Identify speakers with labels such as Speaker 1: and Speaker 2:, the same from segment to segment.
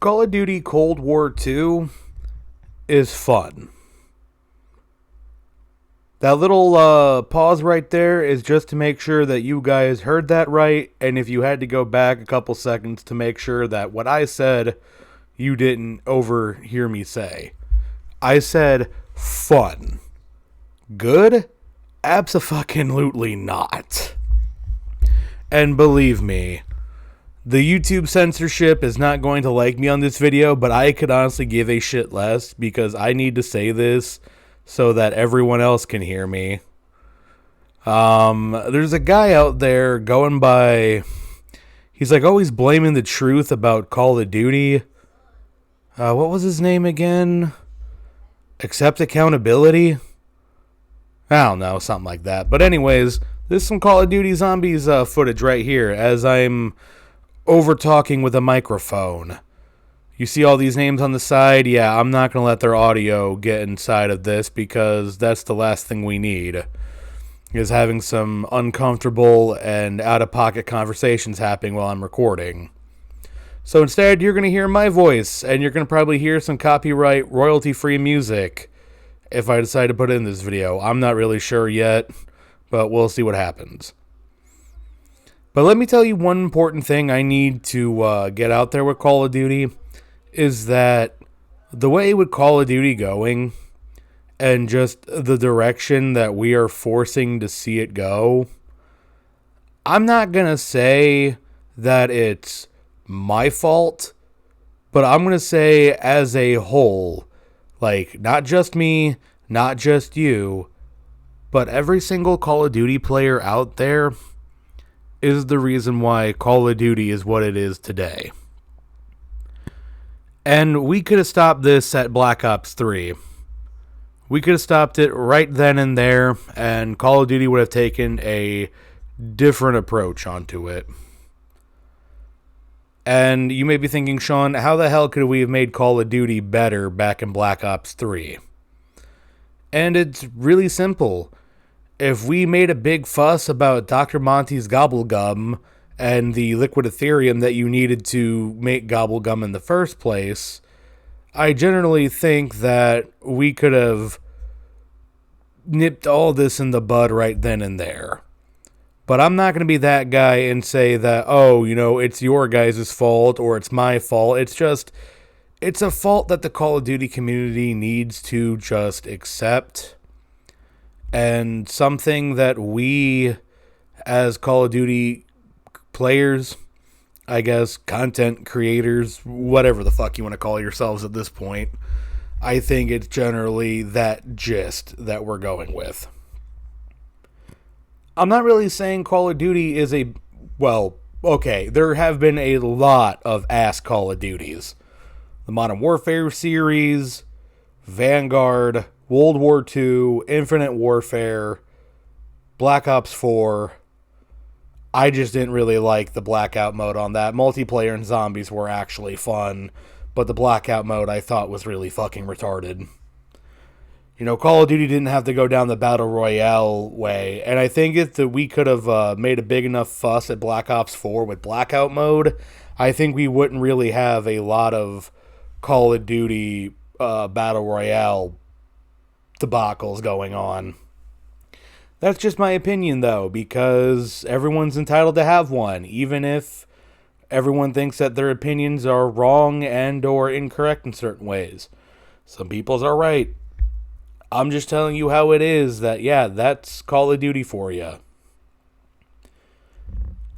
Speaker 1: Call of Duty Cold War II is fun. That little pause right there is just to make sure that you guys heard that right, and if you had to go back a couple seconds to make sure that what I said, you didn't overhear me say. I said fun. Good? Abso-fucking-lutely not. And believe me, the YouTube censorship is not going to like me on this video, but I could honestly give a shit less because I need to say this so that everyone else can hear me. There's a guy out there going by... He's like always blaming the truth about Call of Duty. What was his name again? Accept Accountability? I don't know, something like that. But anyways, there's some Call of Duty Zombies footage right here as I'm over-talking with a microphone. You see all these names on the side? Yeah, I'm not going to let their audio get inside of this because that's the last thing we need, is having some uncomfortable and out-of-pocket conversations happening while I'm recording. So instead, you're going to hear my voice, and you're going to probably hear some copyright, royalty-free music if I decide to put it in this video. I'm not really sure yet, but we'll see what happens. But let me tell you one important thing I need to get out there with Call of Duty is that the way with Call of Duty going and just the direction that we are forcing to see it go, I'm not going to say that it's my fault, but I'm going to say as a whole, like not just me, not just you, but every single Call of Duty player out there is the reason why Call of Duty is what it is today. And we could have stopped this at Black Ops 3. We could have stopped it right then and there, and Call of Duty would have taken a different approach onto it. And you may be thinking, Sean, how the hell could we have made Call of Duty better back in Black Ops 3? And it's really simple. If we made a big fuss about Dr. Monty's Gobblegum and the liquid Ethereum that you needed to make Gobblegum in the first place, I generally think that we could have nipped all this in the bud right then and there. But I'm not going to be that guy and say that, oh, you know, it's your guys' fault or it's my fault. It's just, it's a fault that the Call of Duty community needs to just accept. And something that we, as Call of Duty players, I guess, content creators, whatever the fuck you want to call yourselves at this point, I think it's generally that gist that we're going with. I'm not really saying Call of Duty is a... Well, okay, there have been a lot of ass Call of Duties. The Modern Warfare series, Vanguard, World War II, Infinite Warfare, Black Ops 4. I just didn't really like the blackout mode on that. Multiplayer and zombies were actually fun, but the blackout mode I thought was really fucking retarded. You know, Call of Duty didn't have to go down the Battle Royale way, and I think if we could have made a big enough fuss at Black Ops 4 with blackout mode, I think we wouldn't really have a lot of Call of Duty Battle Royale debacles going on. That's just my opinion, though, because everyone's entitled to have one, even if everyone thinks that their opinions are wrong and or incorrect in certain ways. Some people's are right. I'm just telling you how it is that, yeah, that's Call of Duty for you.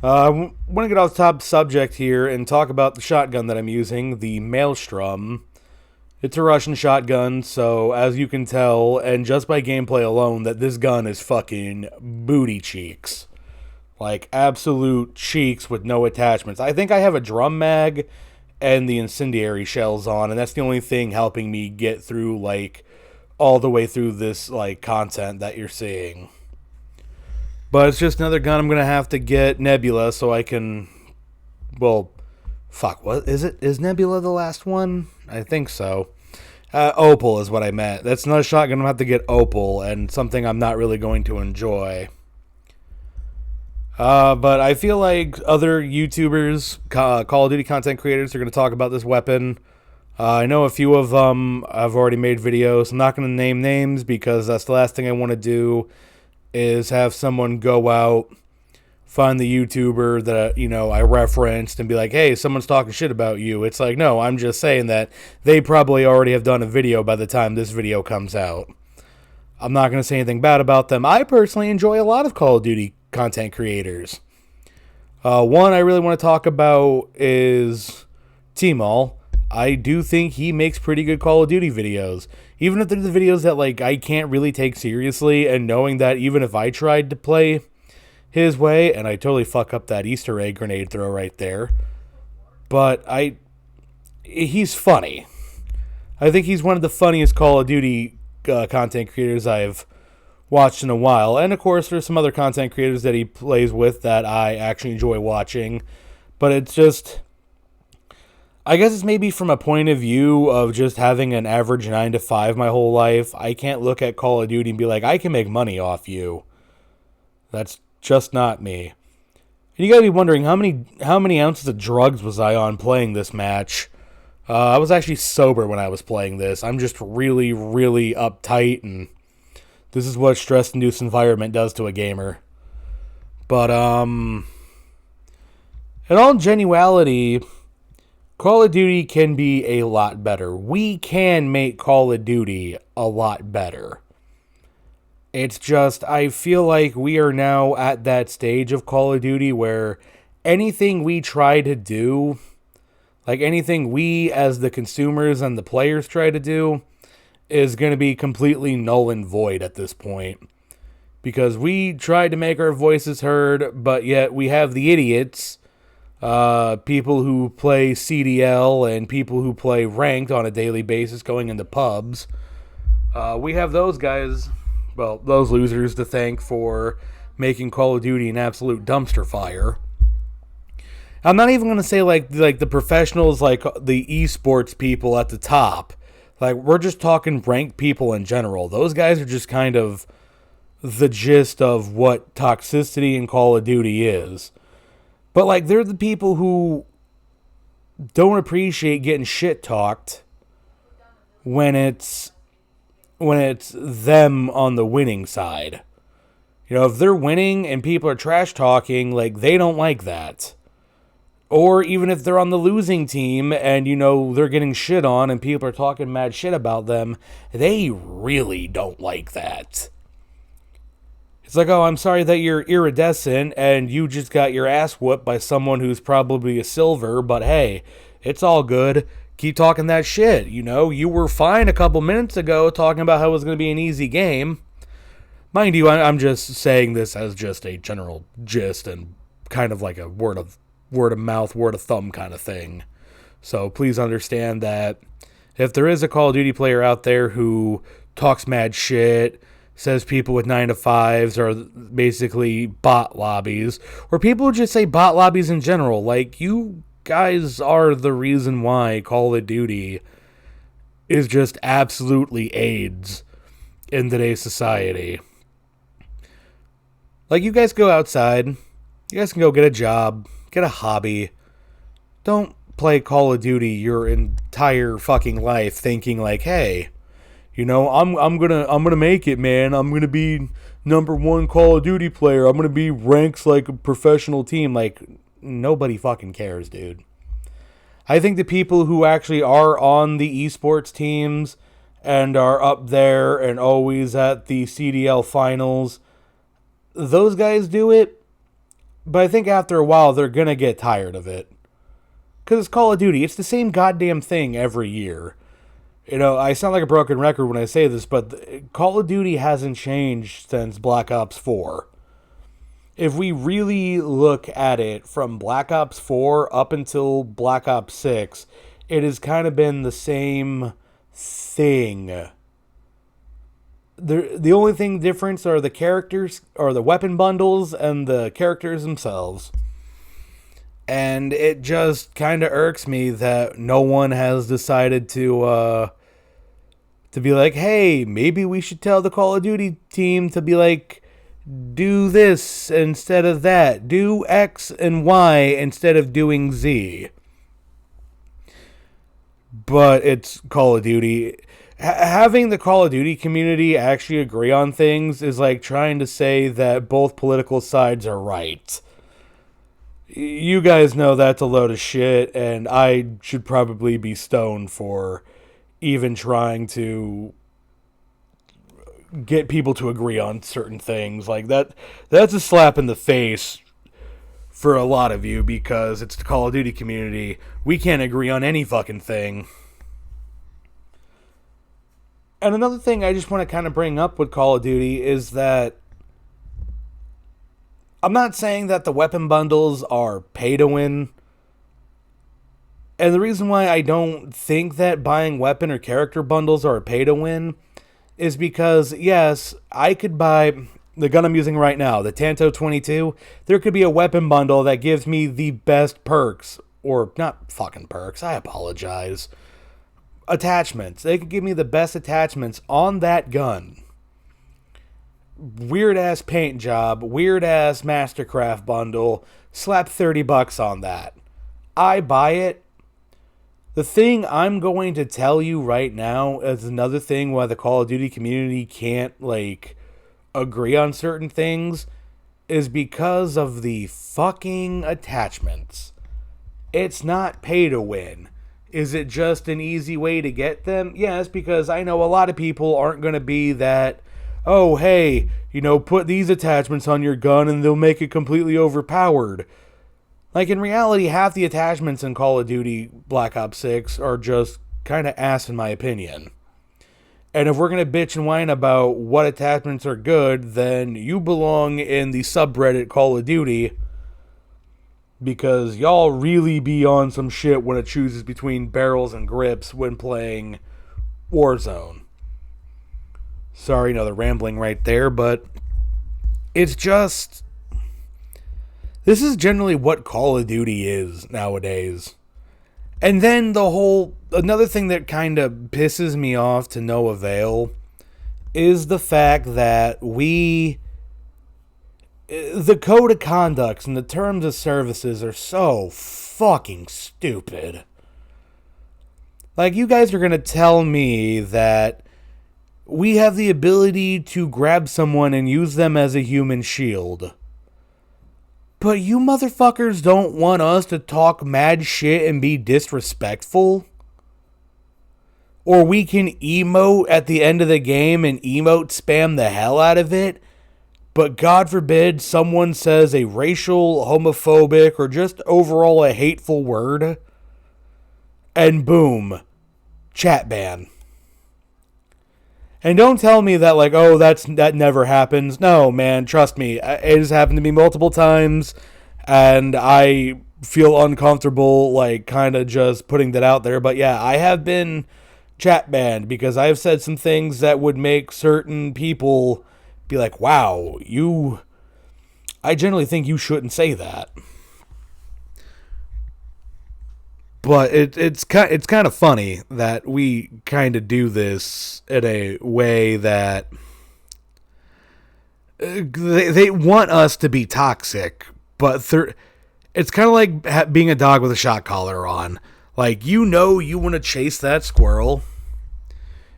Speaker 1: I want to get off the top subject here and talk about the shotgun that I'm using, the Maelstrom. It's a Russian shotgun, so as you can tell, and just by gameplay alone, that this gun is fucking booty cheeks. Like, absolute cheeks with no attachments. I think I have a drum mag and the incendiary shells on, and that's the only thing helping me get through, like, all the way through this, like, content that you're seeing. But it's just another gun I'm going to have to get Nebula so I can, well, fuck, what is it? Is Nebula the last one? I think so. Opal is what I meant. That's another shotgun I'm going to have to get Opal, and something I'm not really going to enjoy. But I feel like other YouTubers, Call of Duty content creators, are going to talk about this weapon. I know a few of them. I've already made videos. I'm not going to name names because that's the last thing I want to do is have someone go out, find the YouTuber that, I referenced and be like, hey, someone's talking shit about you. It's like, no, I'm just saying that they probably already have done a video by the time this video comes out. I'm not going to say anything bad about them. I personally enjoy a lot of Call of Duty content creators. One I really want to talk about is T-Mall. I do think he makes pretty good Call of Duty videos. Even if they're the videos that I can't really take seriously, and knowing that even if I tried to play his way, and I totally fuck up that Easter egg grenade throw right there, but he's funny. I think he's one of the funniest Call of Duty content creators I've watched in a while. And of course, there's some other content creators that he plays with that I actually enjoy watching. But it's just, I guess it's maybe from a point of view of just having an average 9 to 5 my whole life. I can't look at Call of Duty and be like, I can make money off you. That's just not me. And you gotta be wondering, how many ounces of drugs was I on playing this match? I was actually sober when I was playing this. I'm just really, really uptight, and this is what stress-induced environment does to a gamer. But, in all genuality, Call of Duty can be a lot better. We can make Call of Duty a lot better. It's just, I feel like we are now at that stage of Call of Duty where anything we try to do, like anything we as the consumers and the players try to do, is going to be completely null and void at this point. Because we tried to make our voices heard, but yet we have the idiots, people who play CDL and people who play ranked on a daily basis going into pubs. We have those guys, well, those losers to thank for making Call of Duty an absolute dumpster fire. I'm not even going to say like the professionals, like the esports people at the top. Like, we're just talking ranked people in general. Those guys are just kind of the gist of what toxicity in Call of Duty is. But, like, they're the people who don't appreciate getting shit-talked when it's them on the winning side. If they're winning and people are trash-talking, like, they don't like that. Or even if they're on the losing team and, they're getting shit on and people are talking mad shit about them, they really don't like that. It's like, oh, I'm sorry that you're iridescent and you just got your ass whooped by someone who's probably a silver, but hey, it's all good. Keep talking that shit. You were fine a couple minutes ago talking about how it was going to be an easy game. Mind you, I'm just saying this as just a general gist and kind of like a word of mouth, word of thumb kind of thing. So please understand that if there is a Call of Duty player out there who talks mad shit, says people with 9 to 5s are basically bot lobbies, or people who just say bot lobbies in general, like, you guys are the reason why Call of Duty is just absolutely AIDS in today's society. Like, you guys go outside, you guys can go get a job, get a hobby. Don't play Call of Duty your entire fucking life thinking like, hey, I'm gonna make it, man. I'm gonna be #1 Call of Duty player. I'm gonna be ranks like a professional team. Like, nobody fucking cares, dude. I think the people who actually are on the esports teams and are up there and always at the CDL finals, those guys do it. But I think after a while, they're going to get tired of it. Because it's Call of Duty. It's the same goddamn thing every year. I sound like a broken record when I say this, but Call of Duty hasn't changed since Black Ops 4. If we really look at it from Black Ops 4 up until Black Ops 6, it has kind of been the same thing. The only thing difference are the characters, or the weapon bundles, and the characters themselves. And it just kind of irks me that no one has decided to be like, hey, maybe we should tell the Call of Duty team to be like, do this instead of that. Do X and Y instead of doing Z. But it's Call of Duty. Having the Call of Duty community actually agree on things is like trying to say that both political sides are right. You guys know that's a load of shit, and I should probably be stoned for even trying to get people to agree on certain things. Like that's a slap in the face for a lot of you, because it's the Call of Duty community. We can't agree on any fucking thing. And another thing I just want to kind of bring up with Call of Duty is that I'm not saying that the weapon bundles are pay to win. And the reason why I don't think that buying weapon or character bundles are a pay to win is because, yes, I could buy the gun I'm using right now, the Tanto 22. There could be a weapon bundle that gives me the best perks, or not fucking perks, I apologize. Attachments. They could give me the best attachments on that gun. Weird ass paint job, weird ass Mastercraft bundle, slap $30 on that. I buy it. The thing I'm going to tell you right now is another thing why the Call of Duty community can't agree on certain things is because of the fucking attachments. It's not pay to win. Is it just an easy way to get them? Yes, because I know a lot of people aren't going to be that, oh, hey, put these attachments on your gun and they'll make it completely overpowered. Like, in reality, half the attachments in Call of Duty Black Ops 6 are just kind of ass, in my opinion. And if we're going to bitch and whine about what attachments are good, then you belong in the subreddit Call of Duty, because y'all really be on some shit when it chooses between barrels and grips when playing Warzone. Sorry, another rambling right there, but it's just... This is generally what Call of Duty is nowadays. And then another thing that kind of pisses me off to no avail is the fact that the code of conducts and the terms of services are so fucking stupid. Like, you guys are going to tell me that we have the ability to grab someone and use them as a human shield. But you motherfuckers don't want us to talk mad shit and be disrespectful? Or we can emote at the end of the game and emote spam the hell out of it, but God forbid someone says a racial, homophobic, or just overall a hateful word, and boom, chat ban. And don't tell me that, that never happens. No, man, trust me. It has happened to me multiple times, and I feel uncomfortable, kind of just putting that out there. But yeah, I have been chat banned because I've said some things that would make certain people be like, wow, I generally think you shouldn't say that. But it's kind of funny that we kind of do this in a way that they want us to be toxic, but it's kind of like being a dog with a shock collar on. Like, you want to chase that squirrel.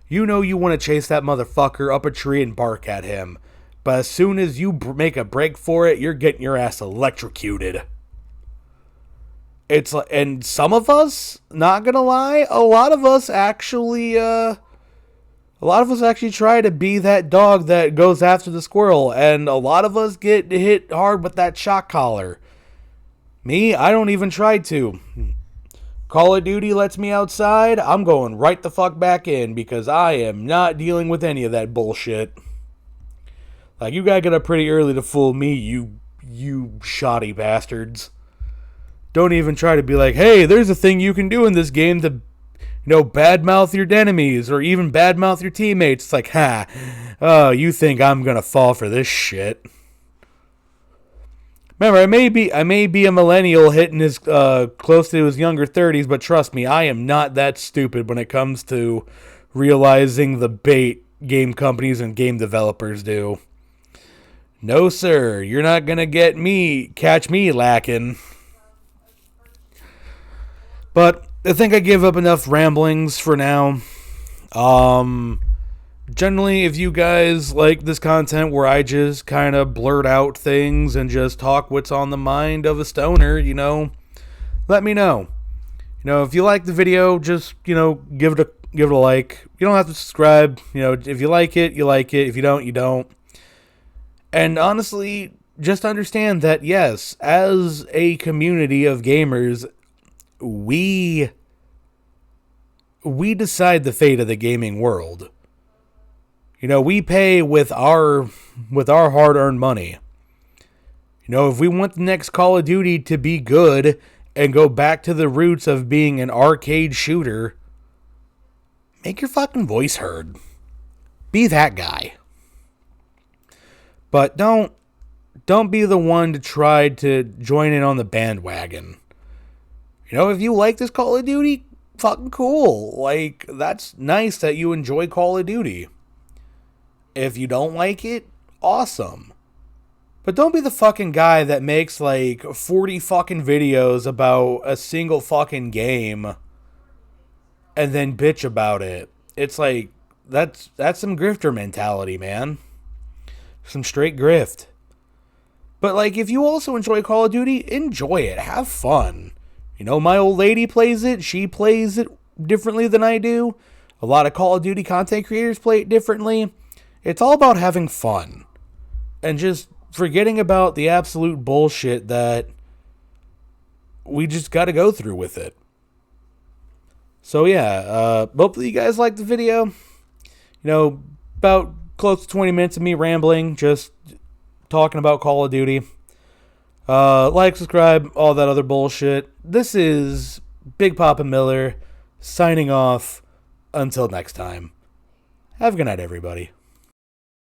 Speaker 1: You want to chase that motherfucker up a tree and bark at him. But as soon as you make a break for it, you're getting your ass electrocuted. It's like, and some of us, not gonna lie, a lot of us actually try to be that dog that goes after the squirrel, and a lot of us get hit hard with that shock collar. Me, I don't even try to. Call of Duty lets me outside, I'm going right the fuck back in, because I am not dealing with any of that bullshit. Like, you gotta get up pretty early to fool me, you shoddy bastards. Don't even try to be like, hey, there's a thing you can do in this game to, badmouth your enemies or even badmouth your teammates. It's like, oh, you think I'm gonna fall for this shit? Remember, I may be a millennial hitting his close to his younger 30s, but trust me, I am not that stupid when it comes to realizing the bait game companies and game developers do. No, sir, you're not gonna catch me lacking. But I think I give up enough ramblings for now. Generally, if you guys like this content where I just kind of blurt out things and just talk what's on the mind of a stoner, let me know. If you like the video, just, give it a like. You don't have to subscribe. If you like it, you like it. If you don't, you don't. And honestly, just understand that, yes, as a community of gamers, we decide the fate of the gaming world. We pay with our hard-earned money. If we want the next Call of Duty to be good and go back to the roots of being an arcade shooter, make your fucking voice heard. Be that guy. But don't be the one to try to join in on the bandwagon. If you like this Call of Duty, fucking cool. Like, that's nice that you enjoy Call of Duty. If you don't like it, awesome. But don't be the fucking guy that makes like 40 fucking videos about a single fucking game and then bitch about it. It's like, that's some grifter mentality, man. Some straight grift. But like, if you also enjoy Call of Duty, enjoy it. Have fun. My old lady plays it. She plays it differently than I do. A lot of Call of Duty content creators play it differently. It's all about having fun. And just forgetting about the absolute bullshit that we just got to go through with it. So yeah, hopefully you guys liked the video. About close to 20 minutes of me rambling, just talking about Call of Duty. Like, subscribe, all that other bullshit. This is Big Papa Miller signing off. Until next time. Have a good night, everybody.